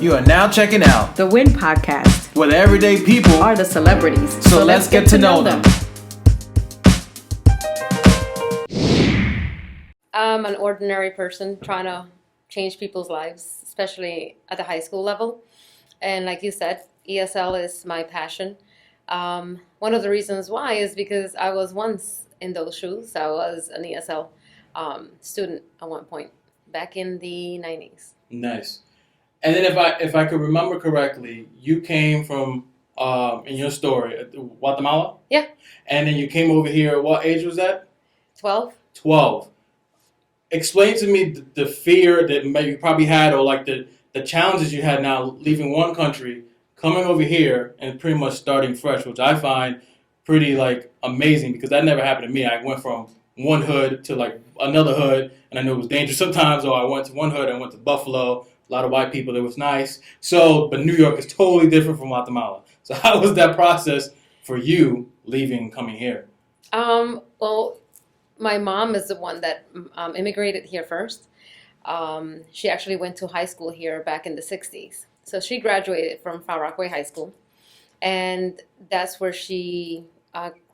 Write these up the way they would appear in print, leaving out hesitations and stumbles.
You are now checking out The Win Podcast, where the everyday people are the celebrities. So let's get to know them. I'm an ordinary person trying to change people's lives, especially at the high school level. And like you said, ESL is my passion. One of the reasons why is because I was once in those shoes. I was an ESL student at one point back in the 90s. Nice. And then if I could remember correctly, you came from in your story, Guatemala? Yeah. And then you came over here. What age was that? 12. 12. Explain to me the fear that you probably had, or like the challenges you had now leaving one country, coming over here, and pretty much starting fresh, which I find pretty like amazing because that never happened to me. I went from one hood to like another hood, and I knew it was dangerous sometimes. Or I went to one hood, I went to Buffalo, a lot of white people. It was nice. So, but New York is totally different from Guatemala. So, how was that process for you leaving, coming here? Well, my mom is the one that immigrated here first. She actually went to high school here back in the 60s. So she graduated from Far Rockaway High School. And that's where she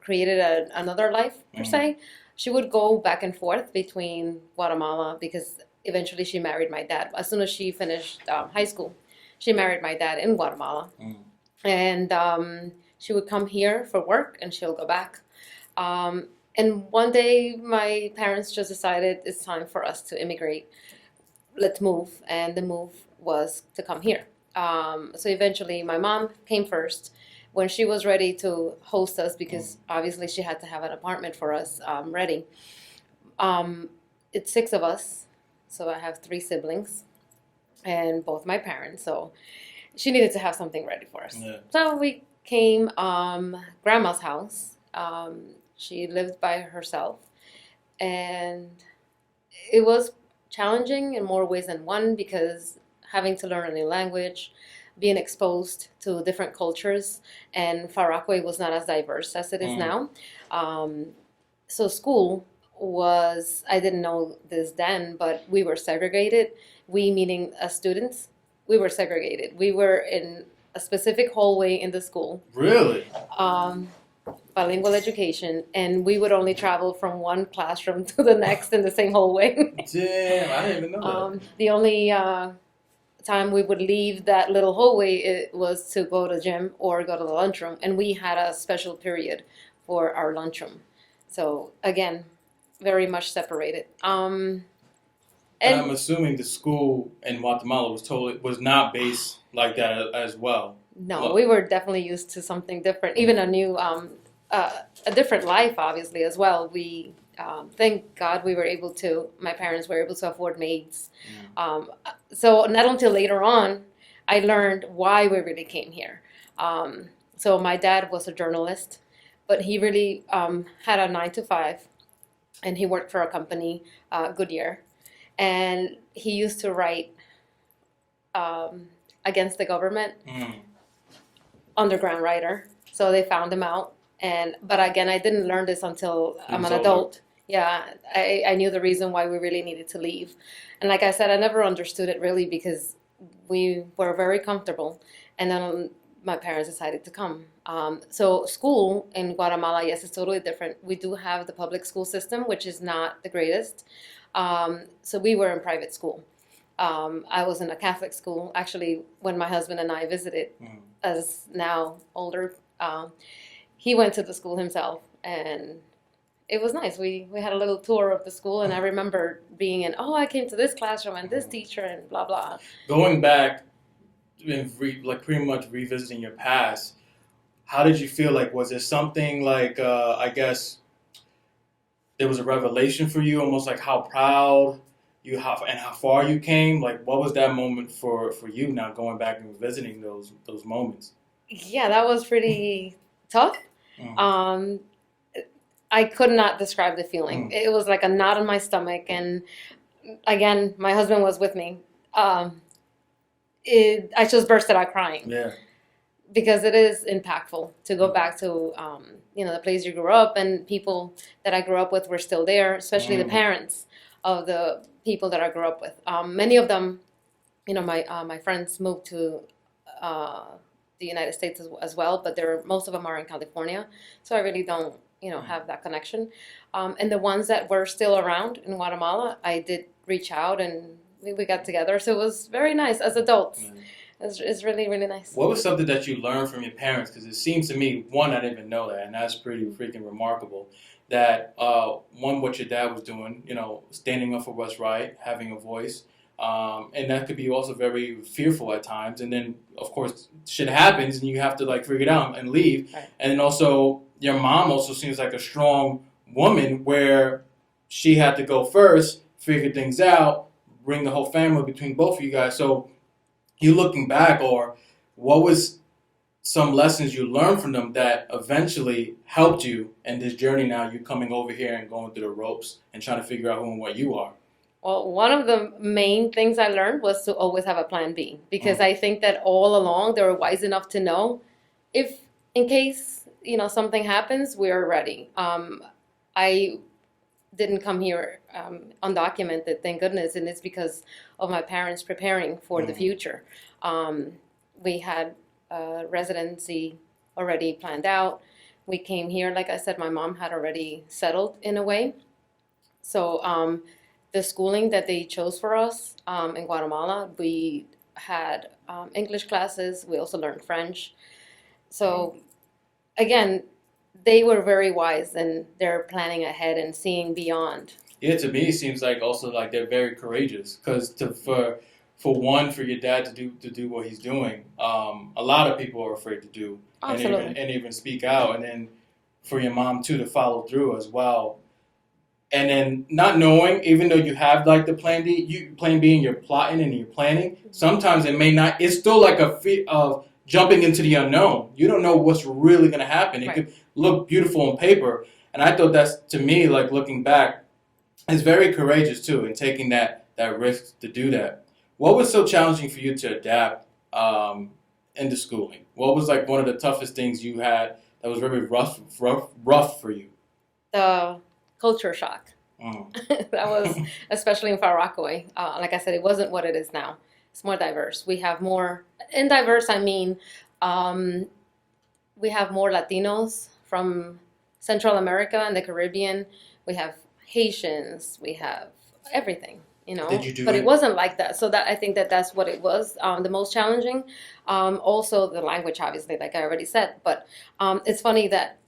created another life, per se. She would go back and forth between Guatemala because eventually she married my dad. As soon as she finished high school, she married my dad in Guatemala. And she would come here for work and she'll go back. And one day, my parents just decided it's time for us to immigrate. Let's move. And the move was to come here. So eventually, my mom came first when she was ready to host us because obviously she had to have an apartment for us ready. It's 6 of us. So I have 3 siblings and both my parents. So she needed to have something ready for us. Yeah. So we came grandma's house. She lived by herself, and it was challenging in more ways than one because having to learn a new language, being exposed to different cultures, and Far Rockaway was not as diverse as it is now. So school was, I didn't know this then, but we were segregated. We, meaning as students, we were segregated. We were in a specific hallway in the school. Really? Bilingual education, and we would only travel from one classroom to the next in the same hallway. Damn, I didn't even know that. The only time we would leave that little hallway it was to go to the gym or go to the lunchroom, and we had a special period for our lunchroom. So again, very much separated. And I'm assuming the school in Guatemala was not based like that as well. No, we were definitely used to something different, even a new, a different life, obviously, as well. We, thank God my parents were able to afford maids. So not until later on, I learned why we really came here. So my dad was a journalist, but he really had a 9-to-5, and he worked for a company, Goodyear. And he used to write against the government. Underground writer, so they found him out. But again, I didn't learn this until I'm an adult. Yeah, I knew the reason why we really needed to leave. And like I said, I never understood it really because we were very comfortable. And then my parents decided to come. So school in Guatemala, yes, it's totally different. We do have the public school system, which is not the greatest. So we were in private school. I was in a Catholic school. Actually, when my husband and I visited, as now older, he went to the school himself, and it was nice. We had a little tour of the school, and I remember being I came to this classroom and this teacher and blah, blah. Going back and pretty much revisiting your past, how did you feel? Like, was there something like, I guess, there was a revelation for you, almost like how proud you have and how far you came? Like, what was that moment for you now going back and revisiting those moments? Yeah, that was pretty tough. I could not describe the feeling. It was like a knot in my stomach, and again, my husband was with me. I just bursted out crying. Yeah. Because it is impactful to go back to, the place you grew up, and people that I grew up with were still there, especially the parents of the people that I grew up with. Many of them my friends moved to the United States as well, but most of them are in California, so I really don't have that connection. And the ones that were still around in Guatemala, I did reach out and we got together. So it was very nice as adults. Mm. It's really, really nice. What was something that you learned from your parents? Because it seems to me, one, I didn't even know that, and that's pretty freaking remarkable. That one, what your dad was doing, standing up for what's right, having a voice, and that could be also very fearful at times. And then, of course, shit happens, and you have to like figure it out and leave. Right. And then also, your mom also seems like a strong woman, where she had to go first, figure things out, bring the whole family between both of you guys. So, you looking back, or what was some lessons you learned from them that eventually helped you in this journey now, you coming over here and going through the ropes and trying to figure out who and what you are? Well, one of the main things I learned was to always have a plan B, because I think that all along they were wise enough to know if in case, something happens, we're ready. I didn't come here undocumented, thank goodness, and it's because of my parents preparing for the future. We had a residency already planned out. We came here, like I said, my mom had already settled in a way. So the schooling that they chose for us in Guatemala, we had English classes. We also learned French. So again, they were very wise and they're planning ahead and seeing beyond. Yeah, to me, it seems like also like they're very courageous, because for your dad to do what he's doing, a lot of people are afraid to do and even speak out, and then for your mom too to follow through as well, and then not knowing, even though you have like the plan B and you're plotting and you're planning, sometimes it may not. It's still like a feat of jumping into the unknown. You don't know what's really going to happen. It could look beautiful on paper, and I thought that's, to me, like looking back, it's very courageous too, in taking that risk to do that. What was so challenging for you to adapt into schooling? What was like one of the toughest things you had that was very rough for you? The culture shock. That was, especially in Far Rockaway. Like I said, it wasn't what it is now. It's more diverse. We have more, in diverse I mean, we have more Latinos from Central America and the Caribbean. We have Haitians. We have everything. Did you do but it wasn't like that. So that I think that's what it was, the most challenging. Also the language, obviously, like I already said. But it's funny that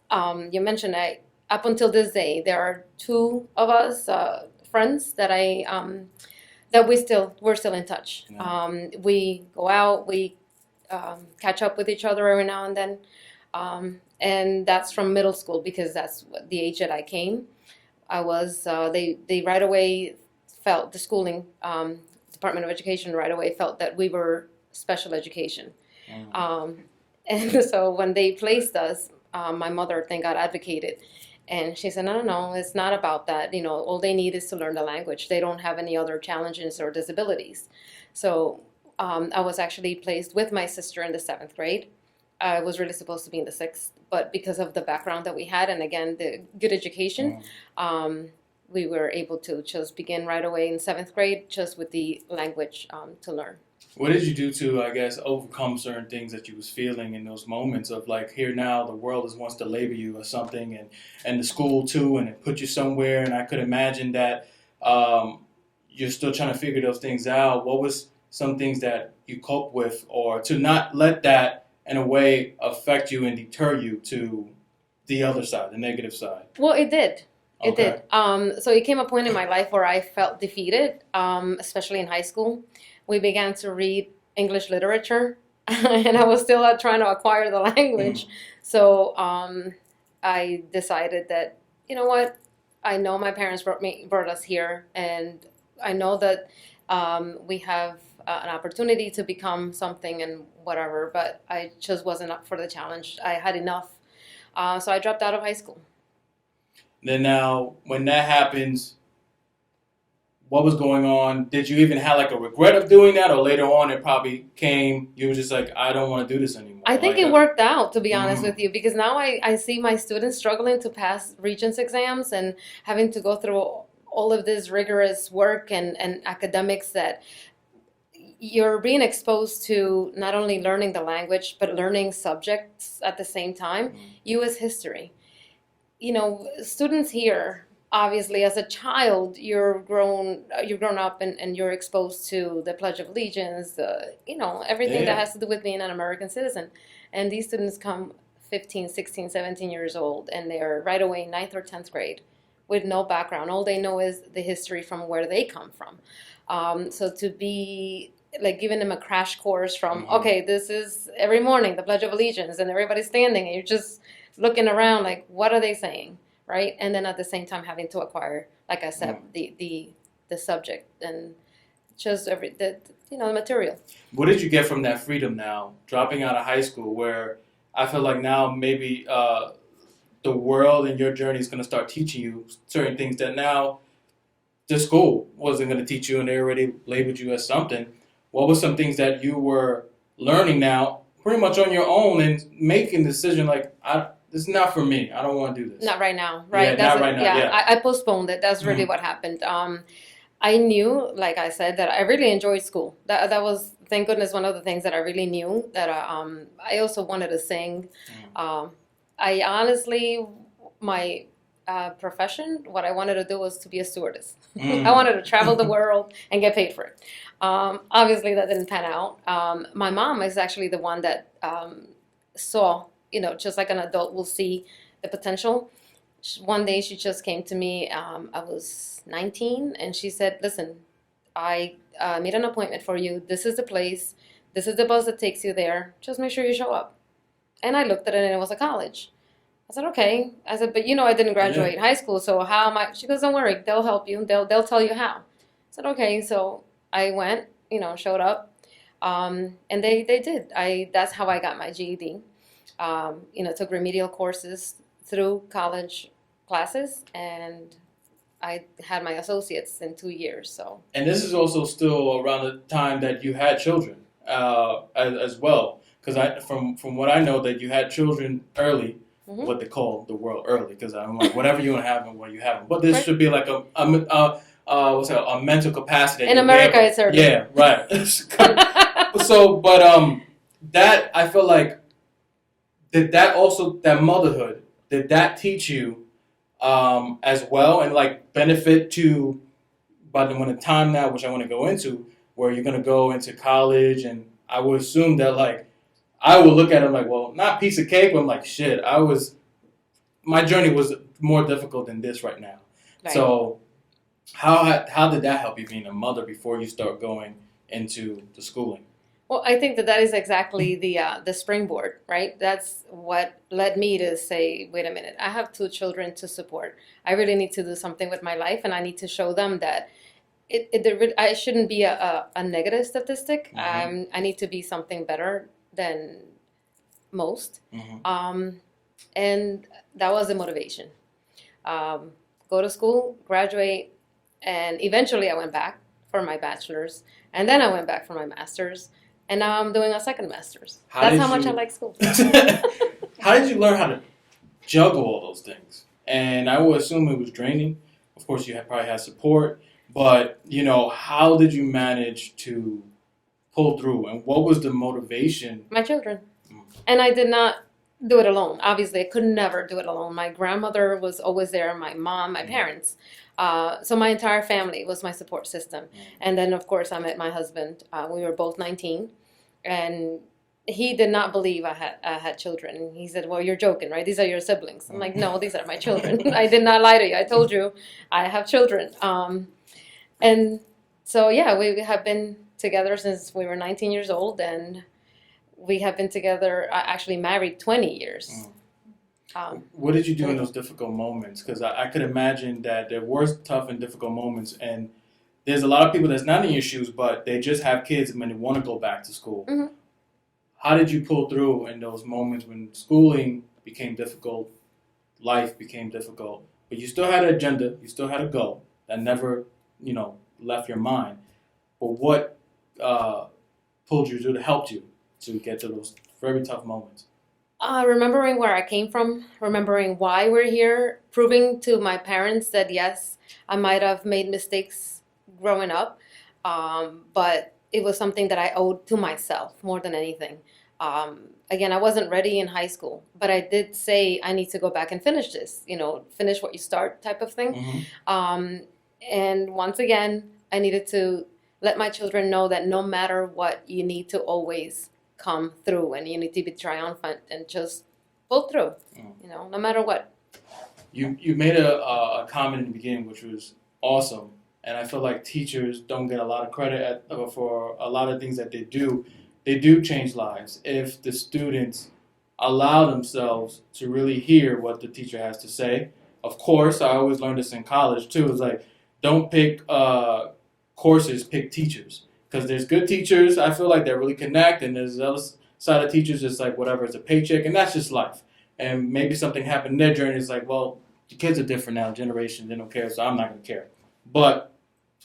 you mentioned, up until this day, there are two of us friends that we're still in touch. Yeah. We go out, we catch up with each other every now and then, and that's from middle school, because that's the age that I came. I was they right away felt, the schooling Department of Education right away felt that we were special education. And so when they placed us, my mother, thank God, advocated. And she said, no, it's not about that. All they need is to learn the language. They don't have any other challenges or disabilities. So I was actually placed with my sister in the 7th grade. I was really supposed to be in the 6th, but because of the background that we had, and again, the good education, we were able to just begin right away in 7th grade, just with the language to learn. What did you do to, I guess, overcome certain things that you was feeling in those moments of like, here now, the world wants to label you as something, and the school too, and it put you somewhere, and I could imagine that you're still trying to figure those things out. What was some things that you cope with, or to not let that, in a way, affect you and deter you to the other side, the negative side? Well, it did. It did. So it came a point in my life where I felt defeated, especially in high school. We began to read English literature, and I was still trying to acquire the language. So I decided that, you know what, I know my parents brought us here, and I know that we have an opportunity to become something and whatever, but I just wasn't up for the challenge. I had enough. So I dropped out of high school. Then now, when that happens, what was going on? Did you even have like a regret of doing that, or later on it probably came, you were just like, I don't want to do this anymore? I think it worked out, to be honest with you, because now I see my students struggling to pass Regents exams and having to go through all of this rigorous work and academics that you're being exposed to not only learning the language, but learning subjects at the same time. U.S. history. Students here, obviously, as a child, you're grown up and you're exposed to the Pledge of Allegiance, everything that has to do with being an American citizen. And these students come 15, 16, 17 years old, and they're right away 9th or 10th grade with no background. All they know is the history from where they come from. So to be like giving them a crash course from, okay, this is every morning, the Pledge of Allegiance, and everybody's standing, and you're just looking around like, what are they saying, right? And then at the same time having to acquire, like I said, the subject and just the material. What did you get from that freedom now, dropping out of high school, where I feel like now maybe the world and your journey is going to start teaching you certain things that now the school wasn't going to teach you, and they already labeled you as something. What were some things that you were learning now pretty much on your own and making the decision like, this is not for me. I don't want to do this. Not right now, right? Yeah, not right now. Yeah. I postponed it. That's really what happened. I knew, like I said, that I really enjoyed school. That was, thank goodness, one of the things that I really knew. That I also wanted to sing. I honestly, my profession, what I wanted to do was to be a stewardess. I wanted to travel the world and get paid for it. Obviously, that didn't pan out. My mom is actually the one that saw, just like an adult will see the potential. One day she just came to me, I was 19, and she said, listen, I made an appointment for you. This is the place. This is the bus that takes you there. Just make sure you show up. And I looked at it, and it was a college. I said, okay. I said, but I didn't graduate high school, so how am I? She goes, don't worry. They'll help you. They'll tell you how. I said, okay. So I went, showed up, and they did. That's how I got my GED. Took remedial courses through college classes, and I had my associates in 2 years. So. And this is also still around the time that you had children as well, because from what I know that you had children early. What they call the world early, because I'm like, whatever you want to have and what you have. But this should be like a mental capacity. In America, it's early. Yeah, right. So, but that I feel like that motherhood, did that teach you as well, and like benefit to, but when the time now, which I want to go into, where you're going to go into college, and I would assume that like. I would look at it like, well, not piece of cake, but I'm like, shit, my journey was more difficult than this right now. Right. So how did that help you being a mother before you start going into the schooling? Well, I think that is exactly the springboard, right? That's what led me to say, wait a minute, I have 2 children to support. I really need to do something with my life, and I need to show them that I shouldn't be a negative statistic. I need to be something better than most. And that was the motivation. Go to school, graduate, and eventually I went back for my bachelor's, and then I went back for my master's, and now I'm doing a second master's. That's how much I like school. How did you learn how to juggle all those things? And I would assume it was draining. Of course, you probably had support, but how did you manage to pull through, and what was the motivation? My children. And I did not do it alone. Obviously, I could never do it alone. My grandmother was always there, my mom, my parents. So my entire family was my support system. And then, of course, I met my husband. We were both 19, and he did not believe I had children. He said, well, you're joking, right? These are your siblings. I'm like, no, these are my children. I did not lie to you. I told you I have children. And so, yeah, we have been together since we were 19 years old, and we have been together, actually married 20 years. What did you do in those difficult moments? Because I could imagine that there were tough and difficult moments, and there's a lot of people that's not in your shoes, but they just have kids and they want to go back to school. How did you pull through in those moments when schooling became difficult, life became difficult, but you still had an agenda, you still had a goal that never, left your mind? But what pulled you through, helped you to get to those very tough moments? Remembering where I came from, remembering why we're here, proving to my parents that yes, I might have made mistakes growing up, but it was something that I owed to myself more than anything. Again, I wasn't ready in high school, but I did say I need to go back and finish this, finish what you start type of thing. And once again, I needed to let my children know that no matter what, you need to always come through, and you need to be triumphant and just pull through, no matter what. You made a comment in the beginning which was awesome, and I feel like teachers don't get a lot of credit for a lot of things that they do. They do change lives if the students allow themselves to really hear what the teacher has to say. Of course, I always learned this in college too. It's like, don't pick courses, pick teachers. Because there's good teachers, I feel like, that really connect, and there's the other side of teachers, it's like whatever, it's a paycheck, and that's just life. And maybe something happened in their journey, it's like, well, the kids are different now, generation, they don't care, so I'm not going to care. But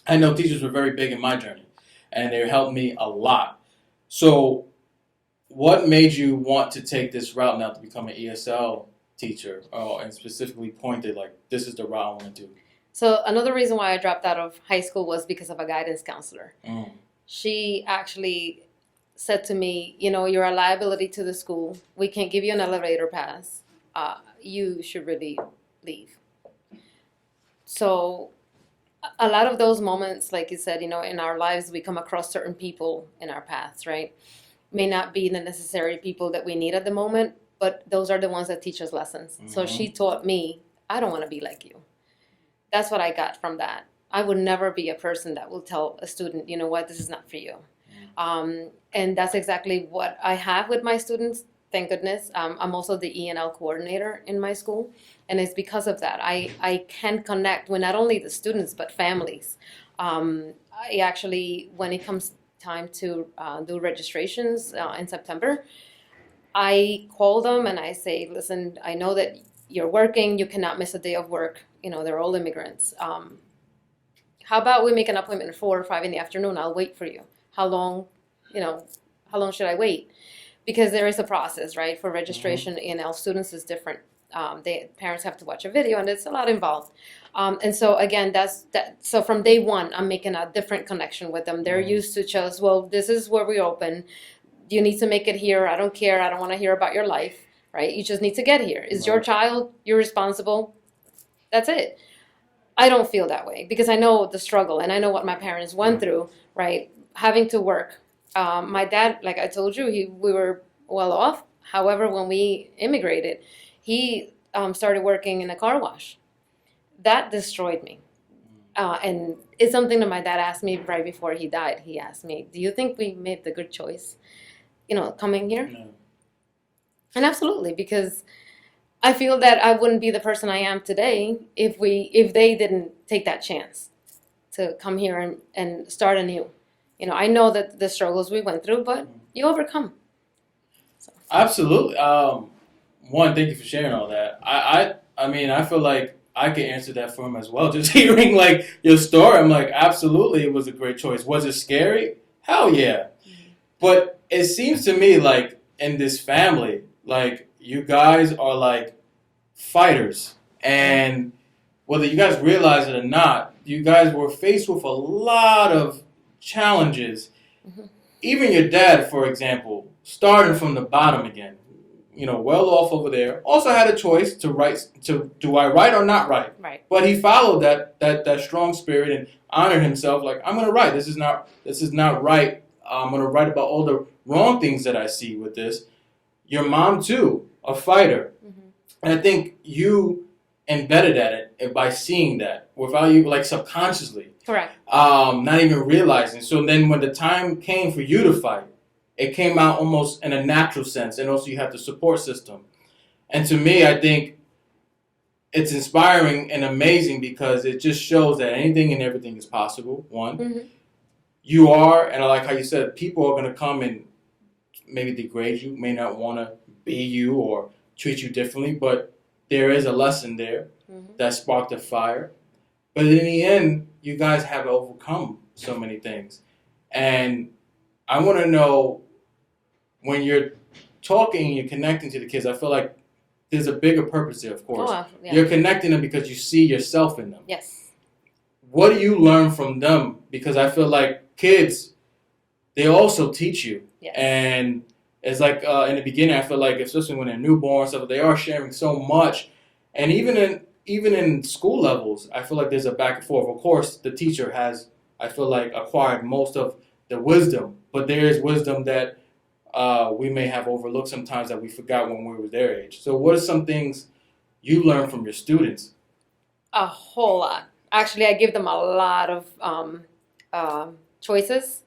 I know teachers were very big in my journey, and they helped me a lot. So what made you want to take this route now to become an ESL teacher, and specifically pointed, like, this is the route I want to do? So another reason why I dropped out of high school was because of a guidance counselor. Mm. She actually said to me, you're a liability to the school. We can't give you an elevator pass. You should really leave. So a lot of those moments, like you said, in our lives, we come across certain people in our paths, right? May not be the necessary people that we need at the moment, but those are the ones that teach us lessons. Mm-hmm. So she taught me, I don't want to be like you. That's what I got from that. I would never be a person that will tell a student, you know what, this is not for you. And that's exactly what I have with my students. Thank goodness. I'm also the E&L coordinator in my school. And it's because of that. I can connect with not only the students, but families. I actually, when it comes time to do registrations in September, I call them and I say, listen, I know that you're working. You cannot miss a day of work. They're all immigrants. How about we make an appointment at 4 or 5 in the afternoon? I'll wait for you. How long should I wait? Because there is a process, right? For registration, E&L students is different. Parents have to watch a video, and it's a lot involved. And so again, so from day one, I'm making a different connection with them. They're used to just, well, this is where we open. You need to make it here. I don't care. I don't want to hear about your life, right? You just need to get here. Is your child, you're responsible. That's it. I don't feel that way because I know the struggle and I know what my parents went through, right? Having to work. My dad, like I told you, we were well off. However, when we immigrated, he started working in a car wash. That destroyed me. And it's something that my dad asked me right before he died. He asked me, do you think we made the good choice, coming here? No. And absolutely, because I feel that I wouldn't be the person I am today if they didn't take that chance to come here and start anew. I know that the struggles we went through, but you overcome. So. Absolutely. One, thank you for sharing all that. I mean, I feel like I could answer that for him as well. Just hearing like your story, I'm like, absolutely, it was a great choice. Was it scary? Hell yeah. Mm-hmm. But it seems to me like in this family, like you guys are like fighters, and whether you guys realize it or not, you guys were faced with a lot of challenges. Mm-hmm. Even your dad, for example, starting from the bottom again, well off over there, also had a choice to do I write or not write. Right. But he followed that strong spirit and honored himself. Like, I'm gonna write. This is not right. I'm gonna write about all the wrong things that I see with this. Your mom too, a fighter. Mm-hmm. And I think you embedded it by seeing that without you, like, subconsciously. Correct. Not even realizing. So then when the time came for you to fight, it came out almost in a natural sense. And also you have the support system. And to me, I think it's inspiring and amazing because it just shows that anything and everything is possible, one. Mm-hmm. You are, and I like how you said, people are going to come and maybe degrade you, may not want to be you or treat you differently, but there is a lesson there that sparked a fire. But in the end, you guys have overcome so many things. And I want to know, when you're talking and you're connecting to the kids, I feel like there's a bigger purpose there, of course. Oh, yeah. You're connecting them because you see yourself in them. Yes. What do you learn from them? Because I feel like kids they also teach you. Yes. And it's like in the beginning, I feel like, especially when they're newborn and stuff, they are sharing so much. And even in school levels, I feel like there's a back and forth. Of course, the teacher has, I feel like, acquired most of the wisdom, but there is wisdom that we may have overlooked sometimes that we forgot when we were their age. So what are some things you learn from your students? A whole lot. Actually, I give them a lot of choices.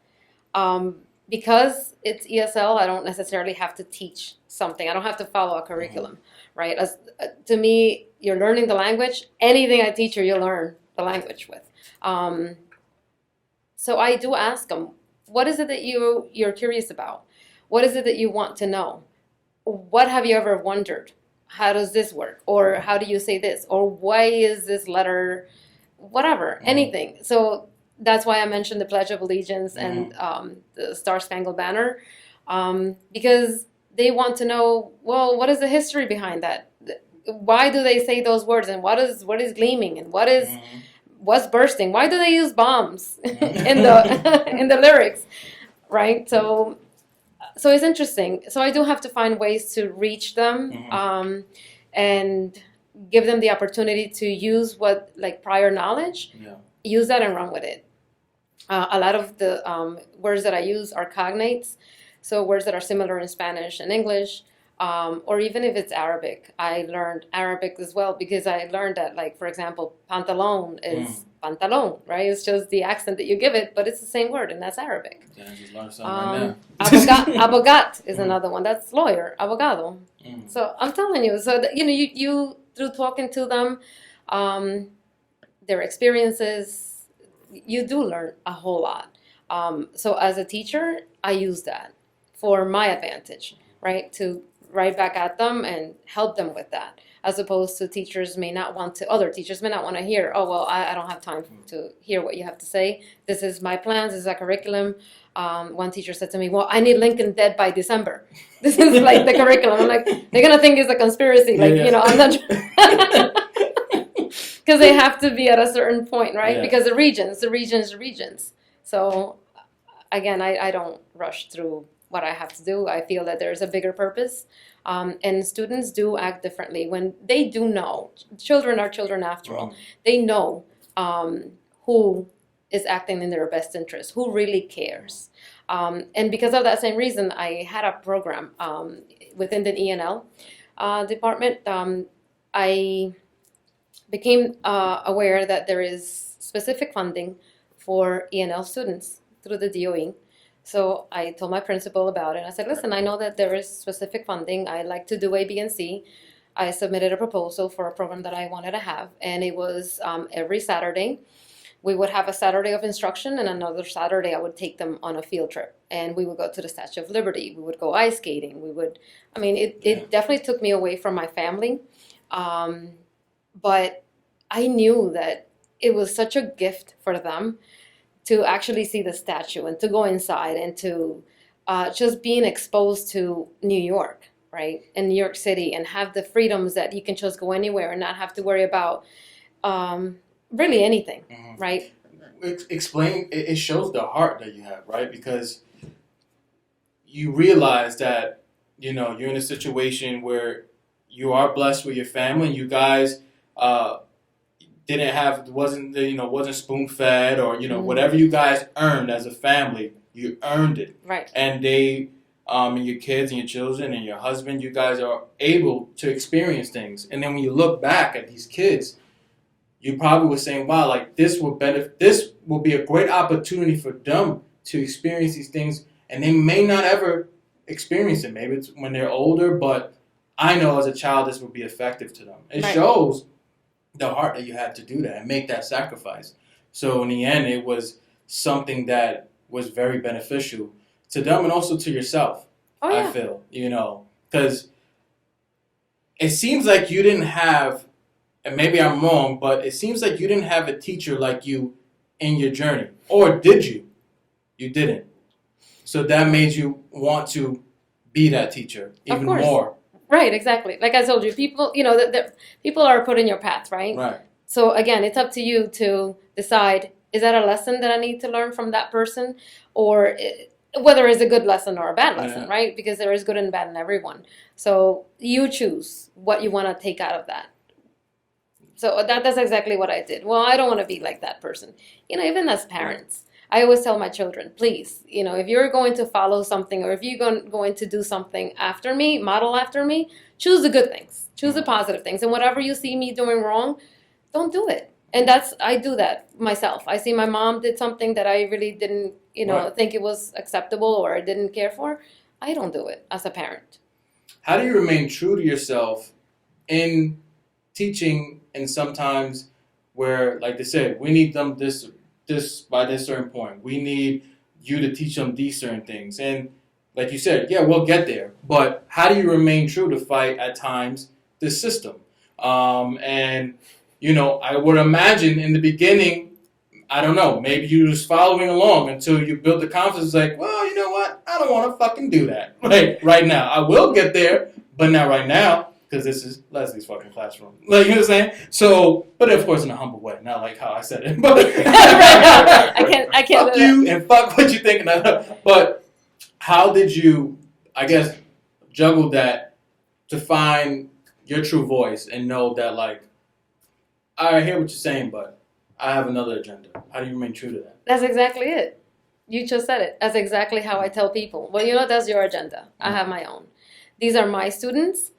Because it's ESL, I don't necessarily have to teach something. I don't have to follow a curriculum, right? To me, you're learning the language. Anything I teach you learn the language with. So I do ask them, what is it that you're curious about? What is it that you want to know? What have you ever wondered? How does this work? Or how do you say this? Or why is this letter, whatever, anything. So that's why I mentioned the Pledge of Allegiance and the Star Spangled Banner, because they want to know, well, what is the history behind that? Why do they say those words? And what is gleaming? And what's bursting? Why do they use bombs in the lyrics, right? So it's interesting. So I do have to find ways to reach them and give them the opportunity to use prior knowledge, use that and run with it. A lot of the words that I use are cognates, so words that are similar in Spanish and English, or even if it's Arabic. I learned Arabic as well because I learned that, for example, pantalon is pantalon, right? It's just the accent that you give it, but it's the same word, and that's Arabic. Yeah, I just learned something right now. Abogat is another one. That's lawyer, abogado. So I'm telling you, so that, you through talking to them, their experiences, you do learn a whole lot. So as a teacher, I use that for my advantage, right? To write back at them and help them with that, as opposed to other teachers may not want to hear, oh, well, I don't have time to hear what you have to say. This is my plans, this is a curriculum. One teacher said to me, well, I need Lincoln dead by December. This is the curriculum. I'm like, they're going to think it's a conspiracy. I'm not because they have to be at a certain point, right? Yeah. Because the regions. So again, I don't rush through what I have to do. I feel that there's a bigger purpose. And students do act differently when they do know. Children are children after all. They know who is acting in their best interest, who really cares. And because of that same reason, I had a program within the ENL department. I became aware that there is specific funding for ENL students through the DOE. So I told my principal about it. I said, listen, I know that there is specific funding. I'd like to do A, B, and C. I submitted a proposal for a program that I wanted to have, and it was every Saturday. We would have a Saturday of instruction, and another Saturday I would take them on a field trip. And we would go to the Statue of Liberty. We would go ice skating. It definitely took me away from my family. But I knew that it was such a gift for them to actually see the statue and to go inside and to just being exposed to New York, right? And New York City, and have the freedoms that you can just go anywhere and not have to worry about really anything, right? Explain, it shows the heart that you have, right? Because you realize that, you're in a situation where you are blessed with your family, and you guys wasn't spoon fed, or whatever you guys earned as a family, you earned it, right? And they, and your kids and your children and your husband, you guys are able to experience things. And then when you look back at these kids, you probably were saying, wow, this will be a great opportunity for them to experience these things, and they may not ever experience it. Maybe it's when they're older, but I know as a child this would be effective to them. It shows the heart that you had to do that and make that sacrifice. So in the end, it was something that was very beneficial to them and also to yourself. Oh, yeah. I feel, because it seems like you didn't have, and maybe I'm wrong, but it seems like you didn't have a teacher like you in your journey. Or did you? You didn't. So that made you want to be that teacher even more. Right, exactly. Like I told you, people, people are put in your path, right? Right. So again, it's up to you to decide, is that a lesson that I need to learn from that person? Or whether it's a good lesson or a bad lesson, Yeah. right? Because there is good and bad in everyone. So you choose what you want to take out of that. So that's exactly what I did. Well, I don't want to be like that person. Even as parents, I always tell my children, please, if you're going to follow something or if you're going to do something after me, model after me, choose the good things, choose the positive things. And whatever you see me doing wrong, don't do it. And I do that myself. I see my mom did something that I really didn't, Right. think it was acceptable or I didn't care for. I don't do it as a parent. How do you remain true to yourself in teaching, and sometimes where, like they said, we need them this by this certain point. We need you to teach them these certain things. And like you said, yeah, we'll get there. But how do you remain true to fight at times this system? And I would imagine in the beginning, I don't know, maybe you were just following along until you build the confidence like, well, you know what? I don't want to fucking do that right now. I will get there, but not right now, because this is Leslie's fucking classroom. Like, you know what I'm saying? So, but of course in a humble way, not like how I said it. But I can't fuck do you that. and fuck what you thinking of. But how did you, I guess, juggle that to find your true voice and know that, like, I hear what you're saying, but I have another agenda. How do you remain true to that? That's exactly it. You just said it. That's exactly how I tell people. Well, that's your agenda. I have my own. These are my students.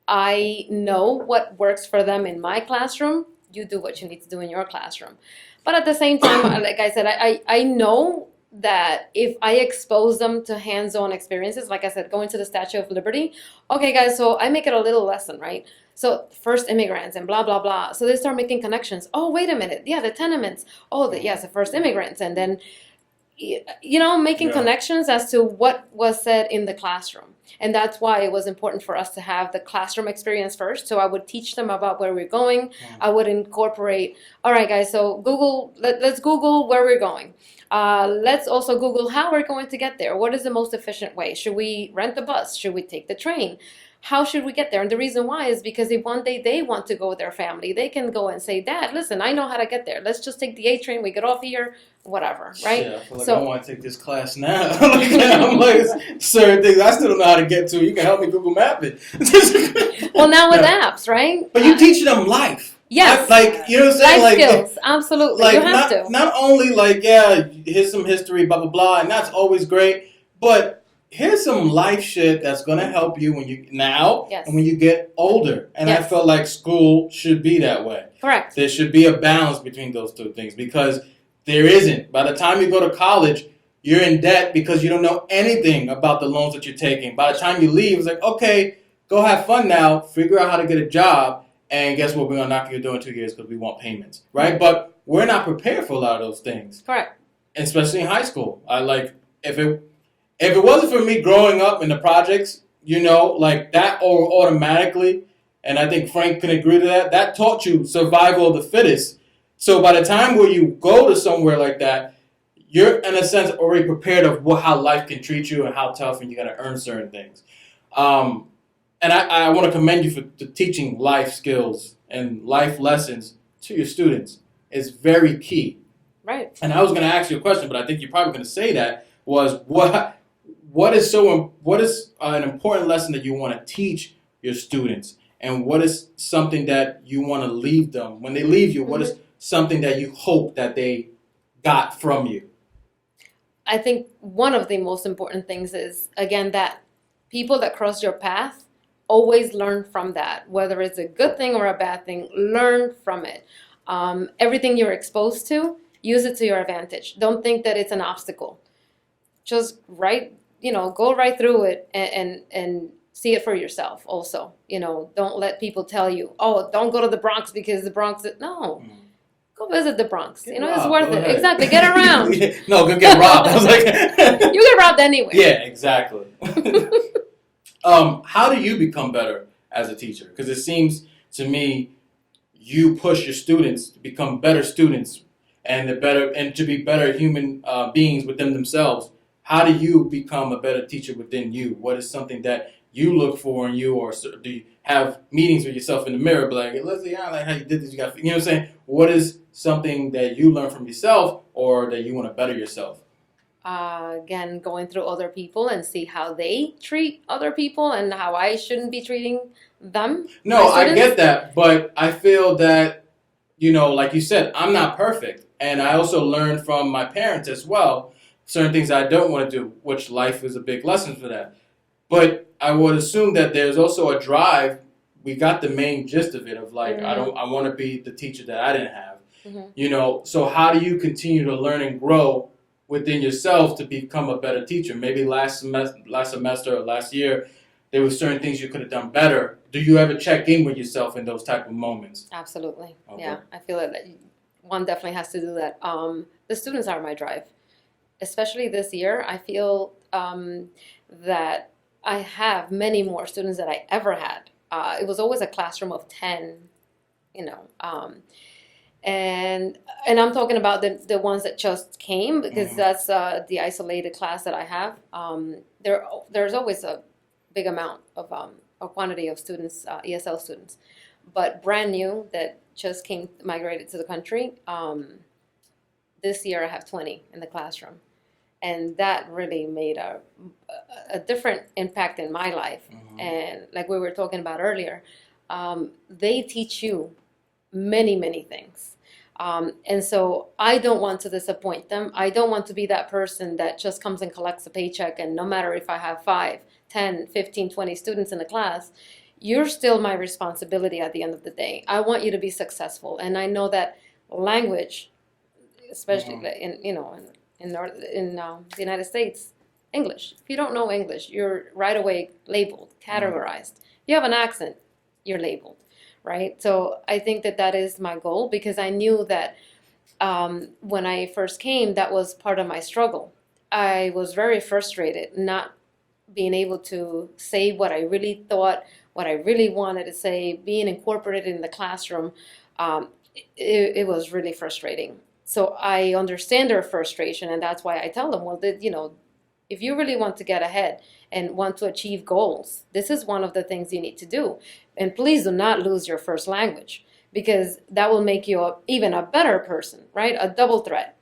I know what works for them in my classroom. You do what you need to do in your classroom. But at the same time, like I said, I know that if I expose them to hands-on experiences, like I said, going to the Statue of Liberty, okay, guys, so I make it a little lesson, right? So first immigrants and blah, blah, blah. So they start making connections. Oh, wait a minute. Yeah, the tenements. Oh, yes, the first immigrants. And then, making connections as to what was said in the classroom. And that's why it was important for us to have the classroom experience first. So I would teach them about where we're going. I would incorporate, all right, guys, so let's Google where we're going. Let's also Google how we're going to get there. What is the most efficient way? Should we rent the bus? Should we take the train? How should we get there? And the reason why is because if one day they want to go with their family, they can go and say, Dad, listen, I know how to get there. Let's just take the A train. We get off here, whatever, right? Yeah, I feel like I want to take this class now. I'm like, certain things I still don't know how to get to. You can help me Google Map it. Well, now with apps, right? But you teach them life. Yes. You know what I'm saying? Life skills, absolutely. You have to. Not only here's some history, blah, blah, blah, and that's always great, but here's some life shit that's going to help you and when you get older. And I felt like school should be that way. Correct. There should be a balance between those two things because there isn't. By the time you go to college, you're in debt because you don't know anything about the loans that you're taking. By the time you leave, it's like, okay, go have fun now, figure out how to get a job, and guess what? We're going to knock your door in 2 years because we want payments, right? But we're not prepared for a lot of those things. Correct. Especially in high school. If it wasn't for me growing up in the projects, that or automatically, and I think Frank can agree to that, that taught you survival of the fittest. So by the time where you go to somewhere like that, you're in a sense already prepared of how life can treat you and how tough and you got to earn certain things. And I want to commend you for teaching life skills and life lessons to your students. It's very key. Right. And I was going to ask you a question, but I think you're probably going to say that was what is an important lesson that you want to teach your students, and what is something that you want to leave them when they leave you? What is something that you hope that they got from you? I think one of the most important things is, again, that people that cross your path always learn from that, whether it's a good thing or a bad thing. Learn from it. Everything you're exposed to, use it to your advantage. Don't think that it's an obstacle. Just go right through it and see it for yourself also. Don't let people tell you, oh, don't go to the Bronx because the Bronx no. Go visit the Bronx. It's worth it. Exactly. Get around. No, go get robbed. I was like you get robbed anyway. Yeah, exactly. How do you become better as a teacher? Because it seems to me you push your students to become better students and to be better human beings within themselves. How do you become a better teacher within you? What is something that you look for in you, or do you have meetings with yourself in the mirror, be like, hey, Leslie, I like how you did this. You know what I'm saying? What is something that you learn from yourself, or that you want to better yourself? Again, going through other people and see how they treat other people and how I shouldn't be treating them. No, my I students. get that, but I feel that, like you said, I'm not perfect. And I also learned from my parents as well, certain things I don't want to do, which life is a big lesson for that. But I would assume that there's also a drive. We got the main gist of it of like, I want to be the teacher that I didn't have. So how do you continue to learn and grow within yourself to become a better teacher? Maybe last semester or last year, there were certain things you could have done better. Do you ever check in with yourself in those type of moments? Absolutely. Okay. Yeah, I feel that one definitely has to do that. The students are my drive. Especially this year, I feel that I have many more students than I ever had. It was always a classroom of 10, and I'm talking about the ones that just came because that's the isolated class that I have. There's always a big amount of a quantity of students, ESL students, but brand new that just migrated to the country. This year I have 20 in the classroom, and that really made a different impact in my life. And like we were talking about earlier, they teach you many things. And so I don't want to disappoint them. I don't want to be that person that just comes and collects a paycheck, and no matter if I have 5, 10, 15, 20 students in the class, you're still my responsibility at the end of the day. I want you to be successful. And I know that language, especially in the United States, English. If you don't know English, you're right away labeled, categorized. If you have an accent, you're labeled. Right? So I think that is my goal, because I knew that when I first came, that was part of my struggle. I was very frustrated not being able to say what I really thought, what I really wanted to say, being incorporated in the classroom. It was really frustrating. So I understand their frustration, and that's why I tell them, well, if you really want to get ahead and want to achieve goals, this is one of the things you need to do. And please do not lose your first language, because that will make you even a better person, right? A double threat.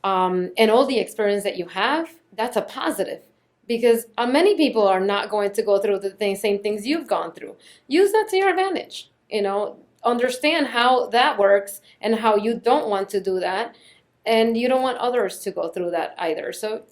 And all the experience that you have, that's a positive, because many people are not going to go through the same things you've gone through. Use that to your advantage. Understand how that works and how you don't want to do that, and you don't want others to go through that either. So,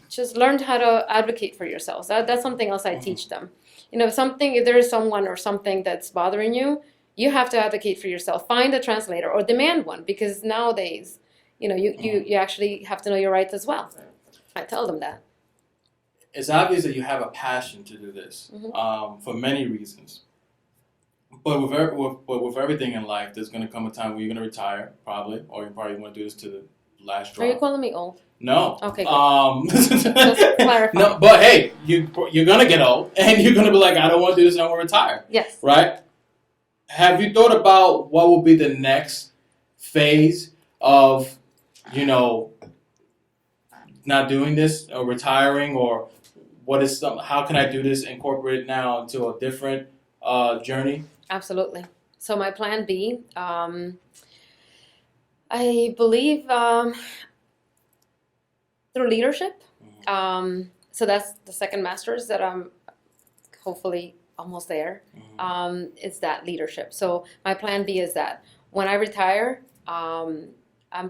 just learn how to advocate for yourselves. That's something else I teach them. If there is someone or something that's bothering you, you have to advocate for yourself. Find a translator or demand one, because nowadays, you actually have to know your rights as well. I tell them that. It's obvious that you have a passion to do this for many reasons. But with everything in life, there's going to come a time where you're going to retire, probably, or you probably want to do this to the last drop. Are you calling me old? No. Okay, good. Just clarify. No, but hey, you're gonna get old, and you're gonna be like, I don't want to do this, and I want to retire. Yes. Right? Have you thought about what will be the next phase of, not doing this or retiring, or how can I do this, incorporate it now into a different journey? Absolutely. So my plan B, I believe through leadership. So that's the second master's that I'm hopefully almost there. It's that leadership. So my plan B is that when I retire, I'm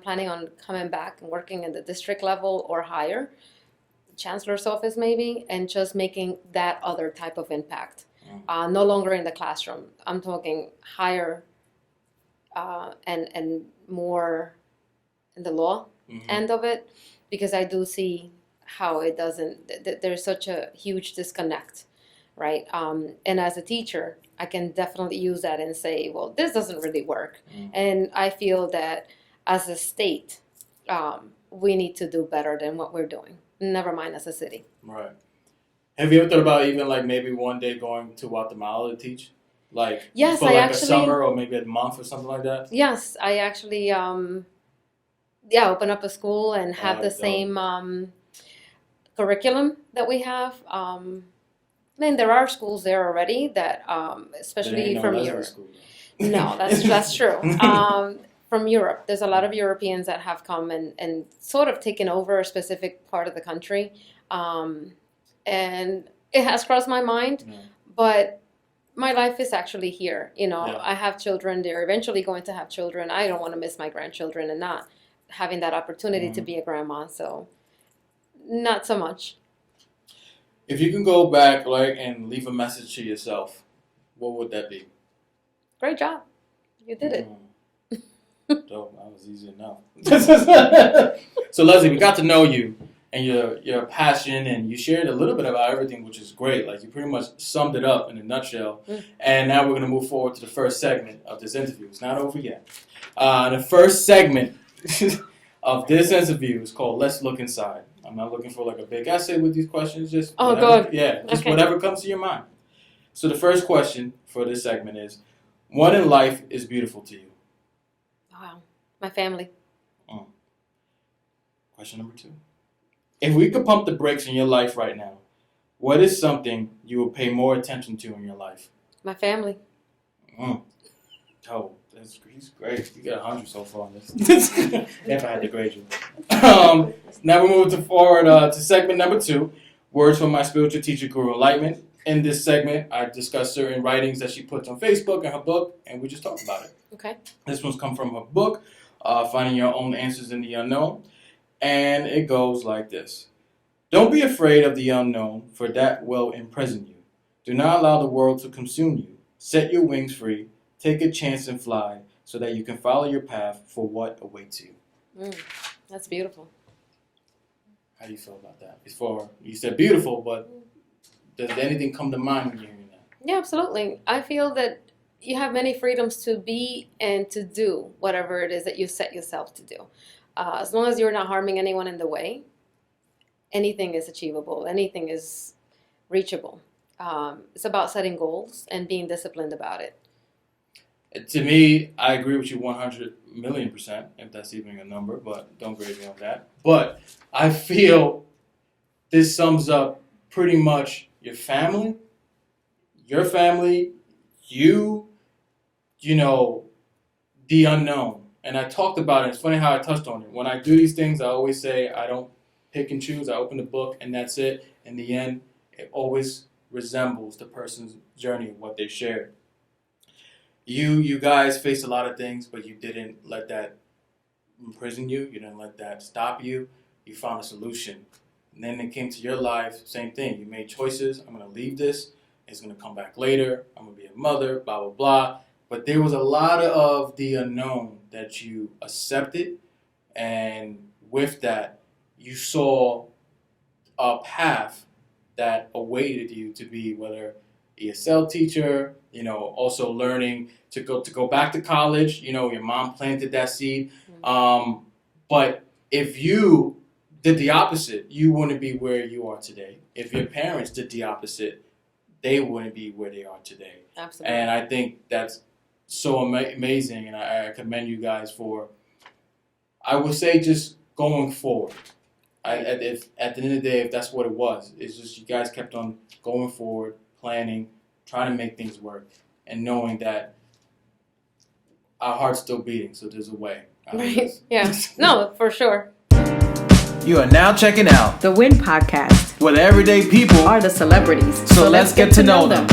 planning on coming back and working at the district level or higher, chancellor's office maybe, and just making that other type of impact. No longer in the classroom. I'm talking higher and more in the law end of it, because I do see how it doesn't, there's such a huge disconnect, right? And as a teacher, I can definitely use that and say, well, this doesn't really work. And I feel that as a state, we need to do better than what we're doing, never mind as a city. Right. Have you ever thought about even like maybe one day going to Guatemala to teach? Like, yes, for like a summer or maybe a month or something like that? Yes, I actually, open up a school and have the same curriculum that we have. I mean, there are schools there already that, especially from Europe. No, that's true. from Europe. There's a lot of Europeans that have come and sort of taken over a specific part of the country. And it has crossed my mind, but my life is actually here. You know, I have children. They're eventually going to have children. I don't want to miss my grandchildren and not having that opportunity to be a grandma. So not so much. If you can go back, like, and leave a message to yourself, what would that be? Great job. You did it. Dope. That was easy enough. So, Leslie, we got to know you and your passion, and you shared a little bit about everything, which is great. Like, you pretty much summed it up in a nutshell. And now we're going to move forward to the first segment of this interview. It's not over yet. The first segment of this interview is called Let's Look Inside. I'm not looking for like a big essay with these questions. Just good. Yeah, just whatever comes to your mind. So the first question for this segment is, what in life is beautiful to you? Wow. My family. Question number 2. If we could pump the brakes in your life right now, what is something you would pay more attention to in your life? My family. Oh, he's great. You got 100 so far on this. If I had to grade you. Now we move forward to segment number 2, Words from My Spiritual Teacher, Guru Enlightenment. In this segment, I discuss certain writings that she puts on Facebook and her book, and we just talk about it. Okay. This one's come from her book, Finding Your Own Answers in the Unknown. And it goes like this. Don't be afraid of the unknown, for that will imprison you. Do not allow the world to consume you. Set your wings free. Take a chance and fly so that you can follow your path for what awaits you. That's beautiful. How do you feel about that? Before you said beautiful, but does anything come to mind when you're hearing that? Yeah, absolutely. I feel that you have many freedoms to be and to do whatever it is that you set yourself to do. As long as you're not harming anyone in the way, anything is achievable. Anything is reachable. It's about setting goals and being disciplined about it. To me, I agree with you 100 million%, if that's even a number, but don't grade me on that. But I feel this sums up pretty much your family, you know, the unknown. And I talked about it. It's funny how I touched on it. When I do these things, I always say I don't pick and choose. I open the book and that's it. In the end, it always resembles the person's journey of what they shared. You guys faced a lot of things, but you didn't let that imprison you. You didn't let that stop you. You found a solution. And then it came to your life, same thing. You made choices. I'm going to leave this. It's going to come back later. I'm going to be a mother, blah, blah, blah. But there was a lot of the unknown that you accepted. And with that, you saw a path that awaited you to be, whether ESL teacher, you know, also learning to go back to college. You know, your mom planted that seed. But if you did the opposite, you wouldn't be where you are today. If your parents did the opposite, they wouldn't be where they are today. Absolutely. And I think that's so amazing, and I commend you guys for, I would say, just going forward. If at the end of the day, if that's what it was, it's just you guys kept on going forward, planning, trying to make things work, and knowing that our heart's still beating, so there's a way. Right. Yeah. No, for sure. You are now checking out The Win Podcast, where the everyday people are the celebrities. So let's get to know them.